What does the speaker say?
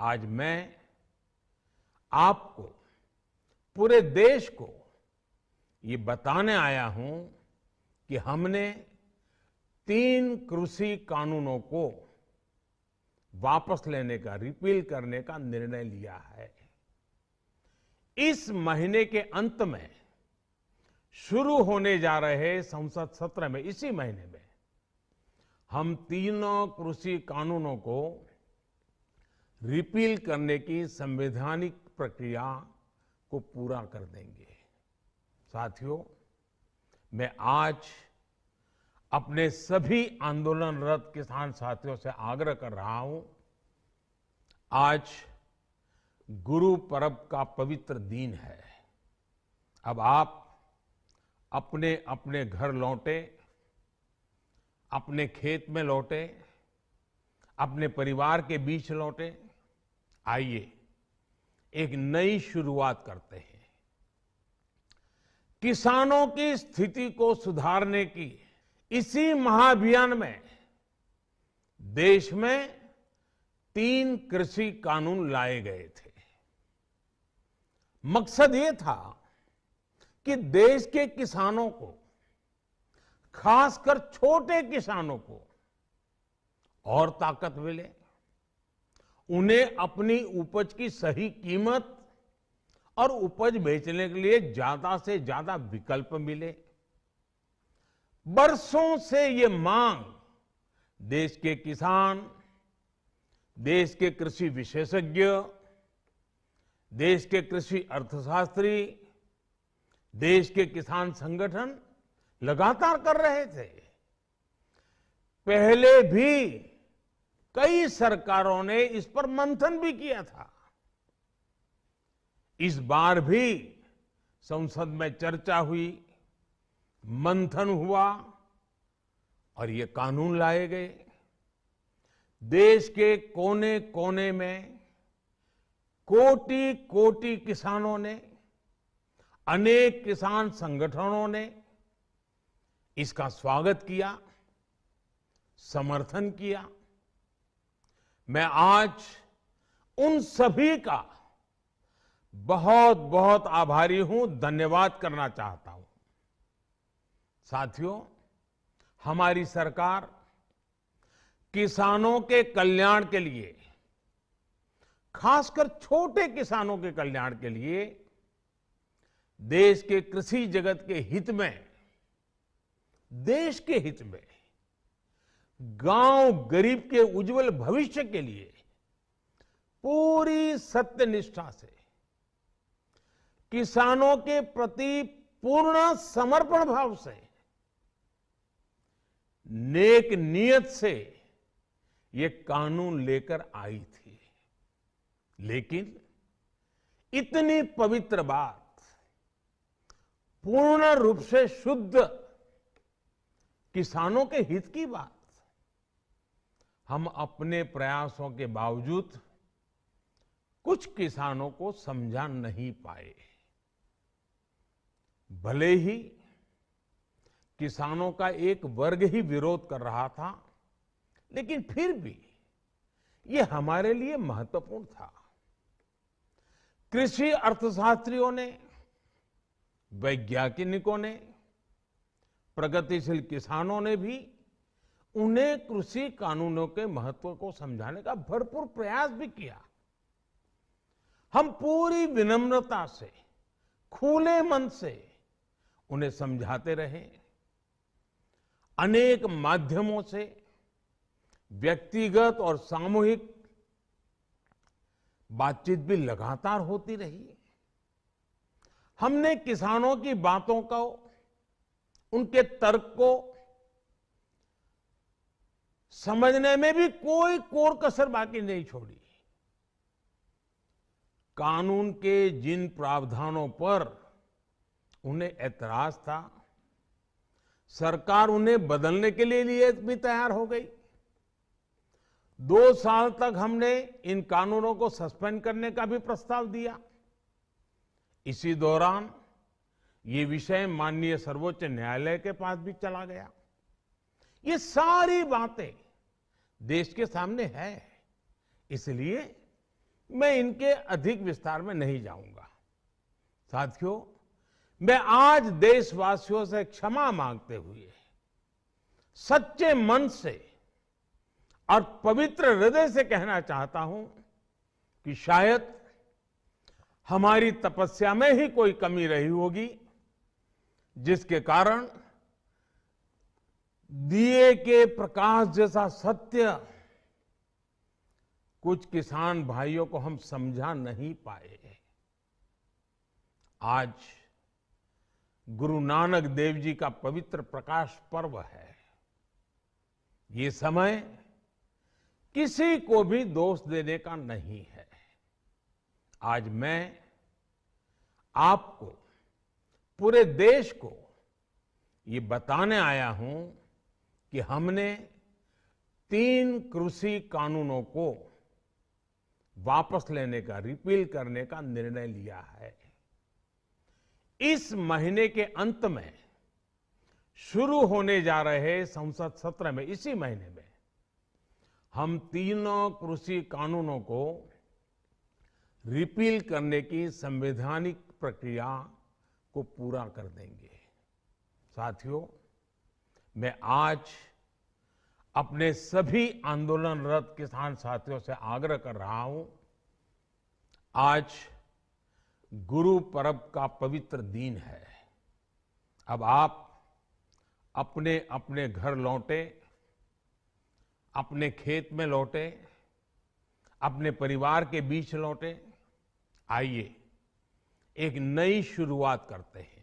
आज मैं आपको, पूरे देश को ये बताने आया हूं कि हमने 3 कृषि कानूनों को वापस लेने का, रिपील करने का निर्णय लिया है। इस महीने के अंत में शुरू होने जा रहे संसद सत्र में, इसी महीने में, हम तीनों कृषि कानूनों को रिपील करने की संवैधानिक प्रक्रिया को पूरा कर देंगे। साथियों, मैं आज अपने सभी आंदोलनरत किसान साथियों से आग्रह कर रहा हूं, आज गुरु पर्व का पवित्र दिन है। अब आप अपने अपने घर लौटे, अपने खेत में लौटे, अपने परिवार के बीच लौटे। आइए एक नई शुरुआत करते हैं। किसानों की स्थिति को सुधारने की इसी महाअभियान में देश में 3 कृषि कानून लाए गए थे। मकसद ये था कि देश के किसानों को, खासकर छोटे किसानों को और ताकत मिले, उन्हें अपनी उपज की सही कीमत और उपज बेचने के लिए ज्यादा से ज्यादा विकल्प मिले। बरसों से ये मांग देश के किसान, देश के कृषि विशेषज्ञ, देश के कृषि अर्थशास्त्री, देश के किसान संगठन लगातार कर रहे थे। पहले भी कई सरकारों ने इस पर मंथन भी किया था। इस बार भी संसद में चर्चा हुई, मंथन हुआ और ये कानून लाए गए। देश के कोने कोने में कोटि कोटि किसानों ने, अनेक किसान संगठनों ने इसका स्वागत किया, समर्थन किया। मैं आज उन सभी का बहुत बहुत आभारी हूं, धन्यवाद करना चाहता हूं। साथियों, हमारी सरकार किसानों के कल्याण के लिए, खासकर छोटे किसानों के कल्याण के लिए, देश के कृषि जगत के हित में, देश के हित में, गांव गरीब के उज्जवल भविष्य के लिए पूरी सत्यनिष्ठा से, किसानों के प्रति पूर्ण समर्पण भाव से, नेक नियत से ये कानून लेकर आई थी। लेकिन इतनी पवित्र बात, पूर्ण रूप से शुद्ध किसानों के हित की बात, हम अपने प्रयासों के बावजूद कुछ किसानों को समझा नहीं पाए। भले ही किसानों का एक वर्ग ही विरोध कर रहा था, लेकिन फिर भी ये हमारे लिए महत्वपूर्ण था। कृषि अर्थशास्त्रियों ने, वैज्ञानिकों ने, प्रगतिशील किसानों ने भी उन्हें कृषि कानूनों के महत्व को समझाने का भरपूर प्रयास भी किया। हम पूरी विनम्रता से, खुले मन से उन्हें समझाते रहे। अनेक माध्यमों से व्यक्तिगत और सामूहिक बातचीत भी लगातार होती रही। हमने किसानों की बातों को, उनके तर्क को समझने में भी कोई कोर कसर बाकी नहीं छोड़ी। कानून के जिन प्रावधानों पर उन्हें ऐतराज था, सरकार उन्हें बदलने के लिए भी तैयार हो गई। 2 साल तक हमने इन कानूनों को सस्पेंड करने का भी प्रस्ताव दिया। इसी दौरान ये विषय माननीय सर्वोच्च न्यायालय के पास भी चला गया। ये सारी बातें देश के सामने है, इसलिए मैं इनके अधिक विस्तार में नहीं जाऊंगा। साथियों, मैं आज देशवासियों से क्षमा मांगते हुए सच्चे मन से और पवित्र हृदय से कहना चाहता हूं कि शायद हमारी तपस्या में ही कोई कमी रही होगी, जिसके कारण दिए के प्रकाश जैसा सत्य कुछ किसान भाइयों को हम समझा नहीं पाए। आज गुरु नानक देव जी का पवित्र प्रकाश पर्व है। ये समय किसी को भी दोष देने का नहीं है। आज मैं आपको, पूरे देश को ये बताने आया हूं कि हमने 3 कृषि कानूनों को वापस लेने का, रिपील करने का निर्णय लिया है। इस महीने के अंत में शुरू होने जा रहे संसद सत्र में, इसी महीने में, हम तीनों कृषि कानूनों को रिपील करने की संवैधानिक प्रक्रिया को पूरा कर देंगे। साथियों, मैं आज अपने सभी आंदोलनरत किसान साथियों से आग्रह कर रहा हूं, आज गुरु पर्व का पवित्र दिन है। अब आप अपने अपने घर लौटे, अपने खेत में लौटे, अपने परिवार के बीच लौटे। आइए एक नई शुरुआत करते हैं।